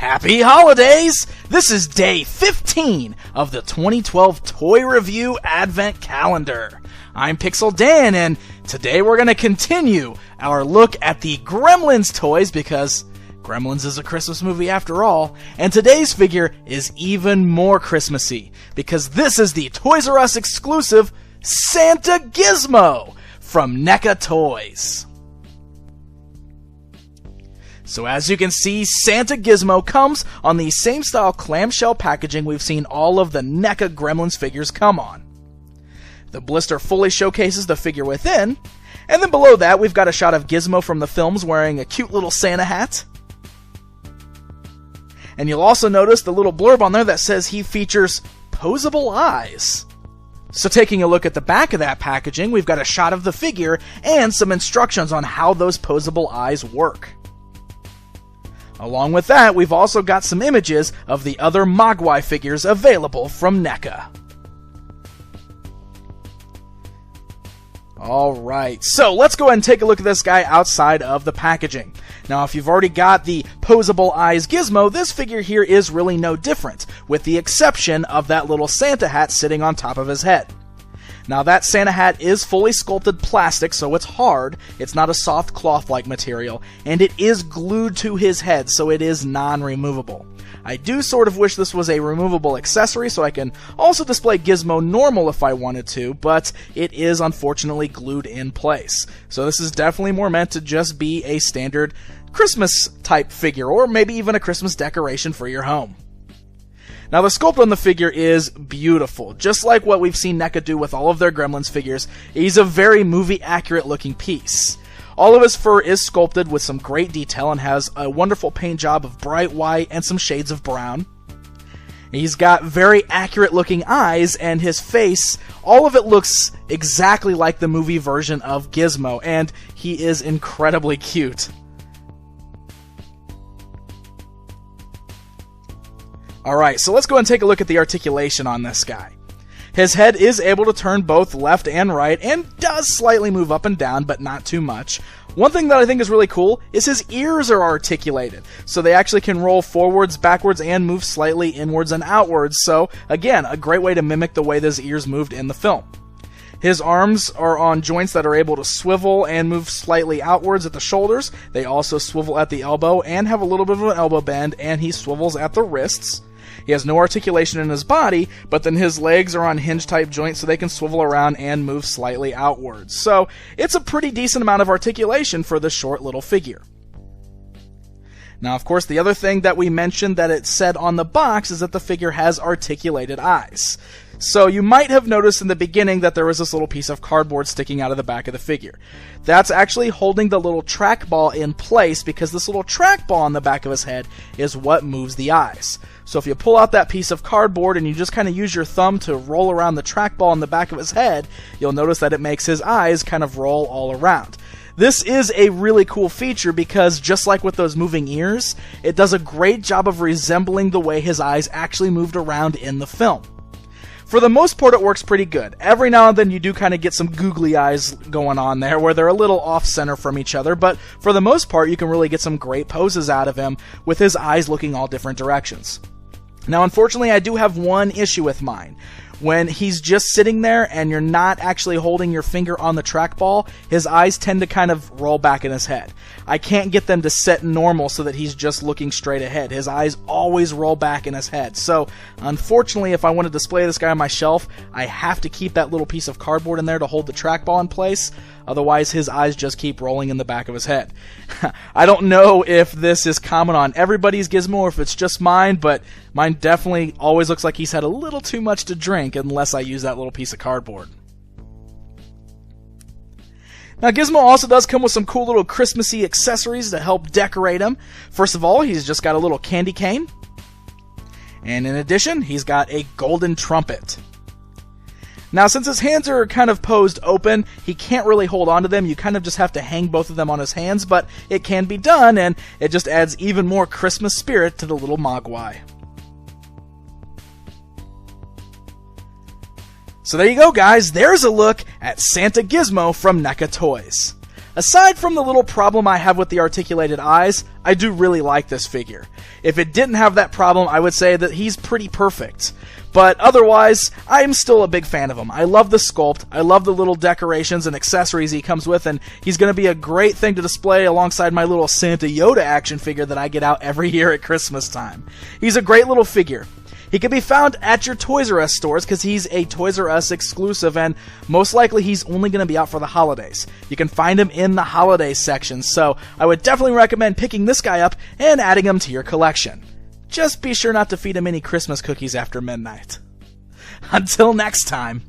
Happy holidays! This is day 15 of the 2012 Toy Review Advent Calendar. I'm Pixel Dan, and today we're going to continue our look at the Gremlins toys because Gremlins is a Christmas movie after all, and today's figure is even more Christmassy because this is the Toys R Us exclusive Santa Gizmo from NECA Toys. So as you can see, Santa Gizmo comes on the same style clamshell packaging we've seen all of the NECA Gremlins figures come on. The blister fully showcases the figure within, and then below that we've got a shot of Gizmo from the films wearing a cute little Santa hat. And you'll also notice the little blurb on there that says he features posable eyes. So taking a look at the back of that packaging, we've got a shot of the figure and some instructions on how those posable eyes work. Along with that, we've also got some images of the other Mogwai figures available from NECA. Alright, so let's go ahead and take a look at this guy outside of the packaging. Now, if you've already got the posable eyes Gizmo, this figure here is really no different, with the exception of that little Santa hat sitting on top of his head. Now, that Santa hat is fully sculpted plastic, so it's hard, it's not a soft cloth-like material, and it is glued to his head, so it is non-removable. I do sort of wish this was a removable accessory, so I can also display Gizmo normal if I wanted to, but it is unfortunately glued in place. So this is definitely more meant to just be a standard Christmas-type figure, or maybe even a Christmas decoration for your home. Now, the sculpt on the figure is beautiful. Just like what we've seen NECA do with all of their Gremlins figures, he's a very movie-accurate looking piece. All of his fur is sculpted with some great detail and has a wonderful paint job of bright white and some shades of brown. He's got very accurate looking eyes, and his face, all of it looks exactly like the movie version of Gizmo, and he is incredibly cute. Alright, so let's go and take a look at the articulation on this guy. His head is able to turn both left and right, and does slightly move up and down, but not too much. One thing that I think is really cool is his ears are articulated, so they actually can roll forwards, backwards, and move slightly inwards and outwards, so again, a great way to mimic the way those ears moved in the film. His arms are on joints that are able to swivel and move slightly outwards at the shoulders. They also swivel at the elbow and have a little bit of an elbow bend, and he swivels at the wrists. He has no articulation in his body, but then his legs are on hinge-type joints so they can swivel around and move slightly outwards. So, it's a pretty decent amount of articulation for this short little figure. Now, of course, the other thing that we mentioned that it said on the box is that the figure has articulated eyes. So you might have noticed in the beginning that there was this little piece of cardboard sticking out of the back of the figure. That's actually holding the little trackball in place because this little trackball on the back of his head is what moves the eyes. So if you pull out that piece of cardboard and you just kind of use your thumb to roll around the trackball on the back of his head, you'll notice that it makes his eyes kind of roll all around. This is a really cool feature because just like with those moving ears, it does a great job of resembling the way his eyes actually moved around in the film. For the most part, it works pretty good. Every now and then you do kind of get some googly eyes going on there where they're a little off-center from each other, but for the most part, you can really get some great poses out of him with his eyes looking all different directions. Now, unfortunately, I do have one issue with mine. When he's just sitting there and you're not actually holding your finger on the trackball, his eyes tend to kind of roll back in his head. I can't get them to set normal so that he's just looking straight ahead. His eyes always roll back in his head. So, unfortunately, if I want to display this guy on my shelf, I have to keep that little piece of cardboard in there to hold the trackball in place. Otherwise, his eyes just keep rolling in the back of his head. I don't know if this is common on everybody's Gizmo or if it's just mine, but mine definitely always looks like he's had a little too much to drink unless I use that little piece of cardboard. Now, Gizmo also does come with some cool little Christmassy accessories to help decorate him. First of all, he's just got a little candy cane. And in addition, he's got a golden trumpet. Now, since his hands are kind of posed open, he can't really hold onto them. You kind of just have to hang both of them on his hands, but it can be done, and it just adds even more Christmas spirit to the little Mogwai. So there you go, guys. There's a look at Santa Gizmo from NECA Toys. Aside from the little problem I have with the articulated eyes, I do really like this figure. If it didn't have that problem, I would say that he's pretty perfect. But otherwise, I'm still a big fan of him. I love the sculpt, I love the little decorations and accessories he comes with, and he's going to be a great thing to display alongside my little Santa Yoda action figure that I get out every year at Christmas time. He's a great little figure. He can be found at your Toys R Us stores because he's a Toys R Us exclusive, and most likely he's only going to be out for the holidays. You can find him in the holiday section, so I would definitely recommend picking this guy up and adding him to your collection. Just be sure not to feed him any Christmas cookies after midnight. Until next time.